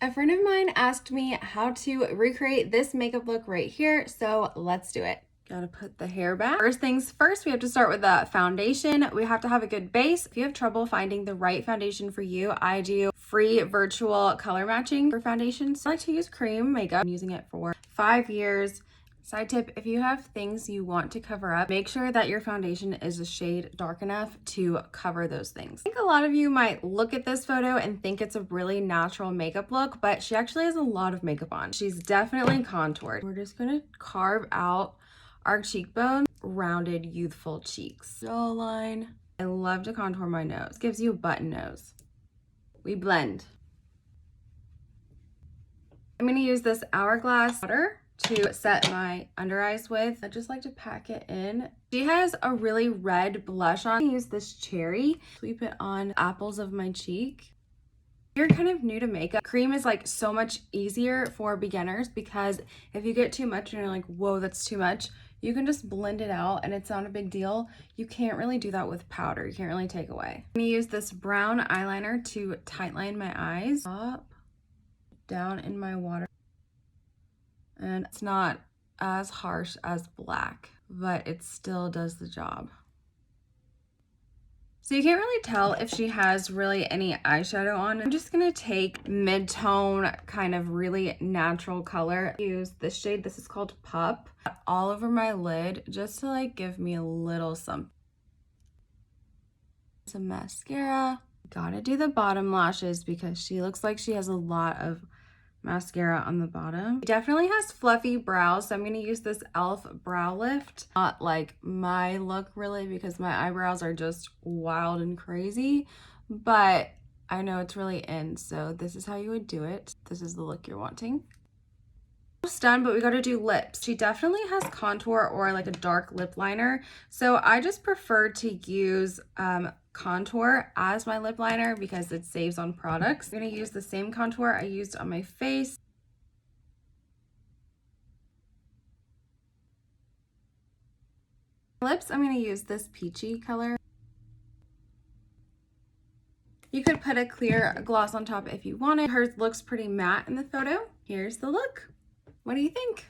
A friend of mine asked me how to recreate this makeup look right here, so let's do it. Gotta put the hair back. First things first, we have to start with the foundation. We have to have a good base. If you have trouble finding the right foundation for you, I do free virtual color matching for foundations. I like to use Cream Makeup. I'm using it for 5 years. Side tip, if you have things you want to cover up, make sure that your foundation is a shade dark enough to cover those things. I think a lot of you might look at this photo and think it's a really natural makeup look, but she actually has a lot of makeup on. She's definitely contoured. We're just gonna carve out our cheekbone, rounded, youthful cheeks. Jawline. I love to contour my nose. Gives you a button nose. We blend. I'm gonna use this Hourglass powder to set my under eyes with. I just like to pack it in. She has a really red blush on. I use this Cherry. Sweep it on apples of my cheek. If you're kind of new to makeup, cream is like so much easier for beginners because if you get too much and you're like, whoa, that's too much, you can just blend it out and it's not a big deal. You can't really do that with powder. You can't really take away. I'm gonna use this brown eyeliner to tightline my eyes. Up, down in my water. And it's not as harsh as black, but it still does the job. So you can't really tell if she has really any eyeshadow on. I'm just gonna take mid-tone, kind of really natural color. Use this shade, this is called Pup, all over my lid, just to like give me a little something. Some mascara. Gotta do the bottom lashes because she looks like she has a lot of mascara on the bottom. She definitely has fluffy brows, so I'm gonna use this e.l.f. brow lift. Not like my look really because my eyebrows are just wild and crazy, but I know it's really in, so this is how you would do it. This is the look you're wanting. Almost done, but we got to do lips. She definitely has contour or like a dark lip liner, so I just prefer to use contour as my lip liner because it saves on products. I'm going to use the same contour I used on my face. Lips, I'm going to use this peachy color. You could put a clear gloss on top if you wanted. Hers looks pretty matte in the photo. Here's the look. What do you think?